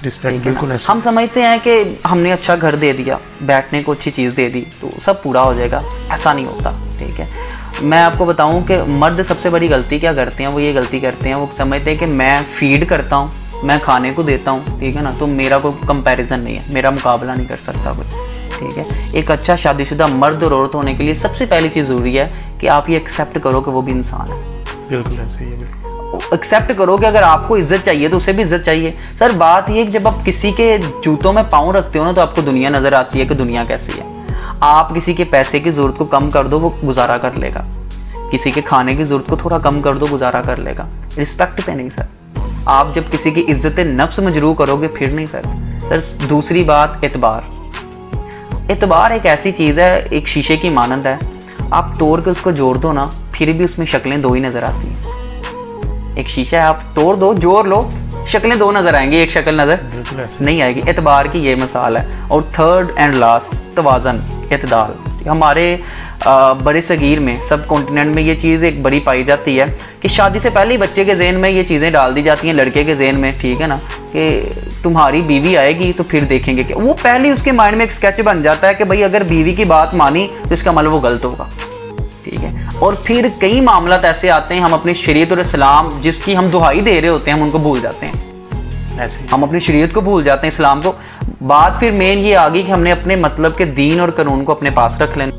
Respect बिल्कुल ऐसा। हम समझते हैं कि हमने अच्छा घर दे दिया, बैठने को अच्छी चीज़ दे दी तो सब पूरा हो जाएगा, ऐसा नहीं होता। ठीक है, मैं आपको बताऊं कि मर्द सबसे बड़ी गलती क्या करते हैं, वो ये गलती करते हैं, वो समझते हैं कि मैं फीड करता हूँ, मैं खाने को देता हूँ, ठीक है ना, तो मेरा कोई कंपैरिजन नहीं है, मेरा मुकाबला नहीं कर सकता कोई। ठीक है, एक अच्छा शादीशुदा मर्द और औरत होने के लिए सबसे पहली चीज़ ज़रूरी है कि आप ये एक्सेप्ट करो कि वो भी इंसान है। बिल्कुल ऐसे ही है। एक्सेप्ट करो कि अगर आपको इज्जत चाहिए तो उसे भी इज्जत चाहिए। सर बात ये कि जब आप किसी के जूतों में पाँव रखते हो ना तो आपको दुनिया नज़र आती है कि दुनिया कैसी है। आप किसी के पैसे की ज़रूरत को कम कर दो, वो गुजारा कर लेगा। किसी के खाने की ज़रूरत को थोड़ा कम कर दो, गुजारा कर लेगा। रिस्पेक्ट पे नहीं सर। आप जब किसी की इज्जत नफ्स मजरू करोगे फिर नहीं सर। सर दूसरी बात, एतबार। एतबार एक ऐसी चीज़ है, एक शीशे की मानंद है, आप तोड़ के उसको जोड़ दो ना फिर भी उसमें शक्लें दो ही नज़र आती हैं। एक शीशा है, आप तोड़ दो, जोड़ लो, शक्लें दो नज़र आएंगी, एक शक्ल नज़र नहीं आएगी। एतबार की ये मिसाल है। और थर्ड एंड लास्ट, तवाज़न, इतदाल। हमारे बड़े सगीर में, सब कॉन्टिनेंट में ये चीज़ एक बड़ी पाई जाती है कि शादी से पहले ही बच्चे के जहन में ये चीज़ें डाल दी जाती हैं, लड़के के जहन में, ठीक है ना, कि तुम्हारी बीवी आएगी तो फिर देखेंगे कि वो पहले उसके माइंड में एक स्केच बन जाता है कि भाई अगर बीवी की बात मानी तो इसका मतलब वो गलत होगा। ठीक है, और फिर कई मामलात ऐसे आते हैं, हम अपनी शरीयत और इस्लाम जिसकी हम दुहाई दे रहे होते हैं हम उनको भूल जाते हैं। हम अपनी शरीयत को भूल जाते हैं, इस्लाम को। बात फिर मेन ये आ गई कि हमने अपने मतलब के दीन और कानून को अपने पास रख लेना।